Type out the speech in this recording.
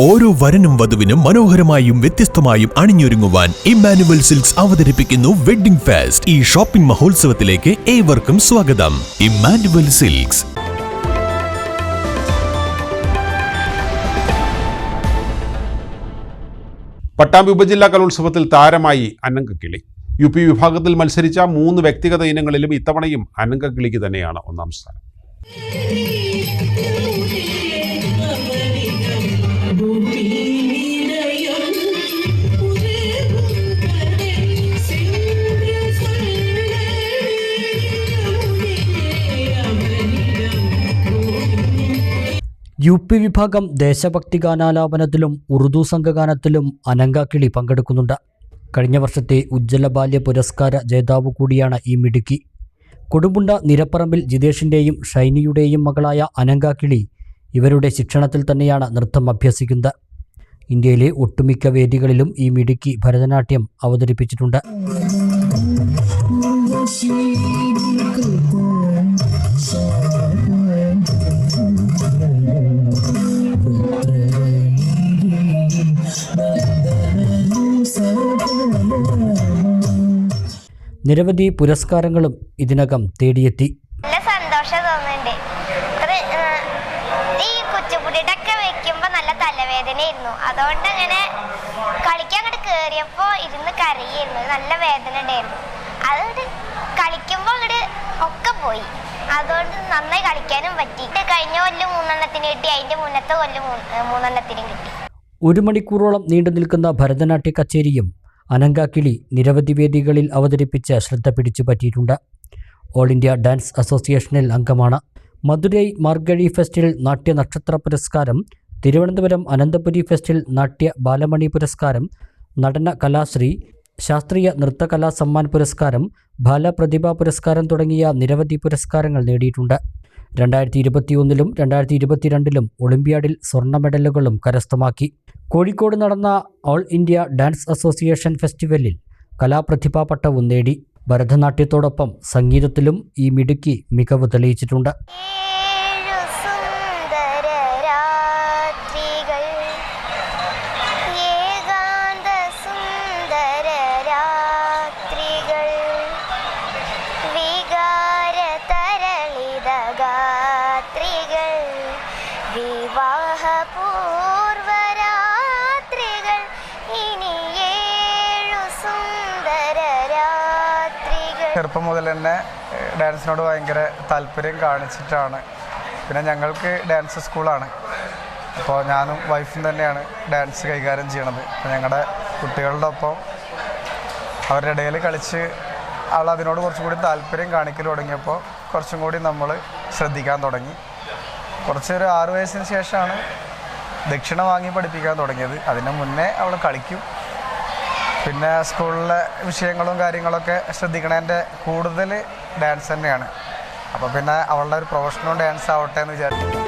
ഓരോ വരനും വധുവിനും മനോഹരമായും വ്യത്യസ്തമായും അണിഞ്ഞൊരുങ്ങുവാൻ Emmanuel silks അവതരിപ്പിക്കുന്നു വെഡ്ഡിംഗ് ഫെസ്റ്റ്. ഈ ഷോപ്പിംഗ് മഹോത്സവത്തിലേക്ക് ഏവർക്കും സ്വാഗതം. Emmanuel silks. പട്ടാമ്പി ഉപജില്ലാ കലോത്സവത്തിൽ താരമായി അനങ്കക്കിളി. UP വിഭാഗത്തിൽ മത്സരിച്ച 3 വ്യക്തിഗത ഇനങ്ങളിലും ഇത്തവണയും അനങ്കക്കിളിക്ക് തന്നെയാണ് ഒന്നാം സ്ഥാനം. UP വിഭാഗം ദേശഭക്തി ഗാനാലാപനത്തിലും ഉറുദു സംഘഗാനത്തിലും അനങ്കക്കിളി പങ്കെടുക്കുന്നുണ്ട്. കഴിഞ്ഞ വർഷത്തെ ഉജ്ജ്വല ബാല്യ പുരസ്കാര ജേതാവ് കൂടിയാണ് ഈ മിടുക്കി. കൊടുമുണ്ട നിരപ്പറമ്പിൽ ജിതേഷിൻ്റെയും ഷൈനിയുടെയും മകളായ അനങ്കക്കിളി ഇവരുടെ ശിക്ഷണത്തിൽ തന്നെയാണ് നൃത്തം അഭ്യസിക്കുന്നത്. ഇന്ത്യയിലെ ഒട്ടുമിക്ക വേദികളിലും ഈ മിടുക്കി ഭരതനാട്യം അവതരിപ്പിച്ചിട്ടുണ്ട്. നിരവധി പുരസ്കാരങ്ങളും ഇതിനകം തേടിയെത്തി. നല്ല സന്തോഷം തോന്നുന്നുണ്ട്. ഈ കുച്ചിപ്പുടിയൊക്കെ വെക്കുമ്പോൾ നല്ല തലവേദനയായിരുന്നു. അതുകൊണ്ട് അങ്ങനെ കളിക്കാൻ അങ്ങോട്ട് കയറിയപ്പോൾ ഇരുന്ന് കരയായിരുന്നു. നല്ല വേദന ഉണ്ടായിരുന്നു. അതുകൊണ്ട് കളിക്കുമ്പോൾ അങ്ങോട്ട് ഒക്കെ പോയി. അതുകൊണ്ട് നന്നായി കളിക്കാനും പറ്റി. കഴിഞ്ഞ കൊല്ലം 3 എണ്ണത്തിന് കിട്ടി, അതിൻ്റെ മുന്നത്തെ കൊല്ലം 3 എണ്ണത്തിനും കിട്ടി. 1 മണിക്കൂറോളം നീണ്ടു നിൽക്കുന്ന ഭരതനാട്യ കച്ചേരിയും അനങ്കക്കിളി നിരവധി വേദികളിൽ അവതരിപ്പിച്ച് ശ്രദ്ധ പിടിച്ചു പറ്റിയിട്ടുണ്ട്. ഓൾ ഇന്ത്യ ഡാൻസ് അസോസിയേഷനിൽ അംഗമാണ്. മധുരൈ മാർഗഴി ഫെസ്റ്റിൽ നാട്യ നക്ഷത്ര പുരസ്കാരം, തിരുവനന്തപുരം അനന്തപുരി ഫെസ്റ്റിൽ നാട്യ ബാലമണി പുരസ്കാരം, നടന കലാശ്രീ, ശാസ്ത്രീയ നൃത്തകലാ സമ്മാൻ പുരസ്കാരം, ബാലപ്രതിഭ പുരസ്കാരം തുടങ്ങിയ നിരവധി പുരസ്കാരങ്ങൾ നേടിയിട്ടുണ്ട്. 2021 2022 ഒളിമ്പ്യാഡിൽ സ്വർണ്ണ മെഡലുകളും കരസ്ഥമാക്കി. കോഴിക്കോട് നടന്ന ഓൾ ഇന്ത്യ ഡാൻസ് അസോസിയേഷൻ ഫെസ്റ്റിവലിൽ കലാപ്രതിഭാ പട്ടവും നേടി. ഭരതനാട്യത്തോടൊപ്പം സംഗീതത്തിലും ഈ മിടുക്കി മികവ് തെളിയിച്ചിട്ടുണ്ട്. ചെറുപ്പം മുതൽ തന്നെ ഡാൻസിനോട് ഭയങ്കര താല്പര്യം കാണിച്ചിട്ടാണ്. പിന്നെ ഞങ്ങൾക്ക് ഡാൻസ് സ്കൂളാണ്. അപ്പോൾ ഞാനും വൈഫും തന്നെയാണ് ഡാൻസ് കൈകാര്യം ചെയ്യണത്. അപ്പോൾ ഞങ്ങളുടെ കുട്ടികളുടെ ഒപ്പം അവരുടെ ഇടയിൽ കളിച്ച് അതിനോട് കുറച്ചും കൂടി താല്പര്യം കാണിക്കൽ തുടങ്ങിയപ്പോൾ കുറച്ചും കൂടി നമ്മൾ ശ്രദ്ധിക്കാൻ തുടങ്ങി. കുറച്ചൊരു 6 വയസ്സിന് ശേഷമാണ് ദക്ഷിണ വാങ്ങി പഠിപ്പിക്കാൻ തുടങ്ങിയത്. അതിന് മുന്നേ അവൾ കളിക്കും. പിന്നെ സ്കൂളിലെ വിഷയങ്ങളും കാര്യങ്ങളൊക്കെ ശ്രദ്ധിക്കണതിൻ്റെ കൂടുതൽ ഡാൻസ് തന്നെയാണ്. അപ്പോൾ പിന്നെ അവളുടെ ഒരു പ്രൊഫഷണൽ ഡാൻസ് ആവട്ടെ എന്ന് വിചാരിച്ചു.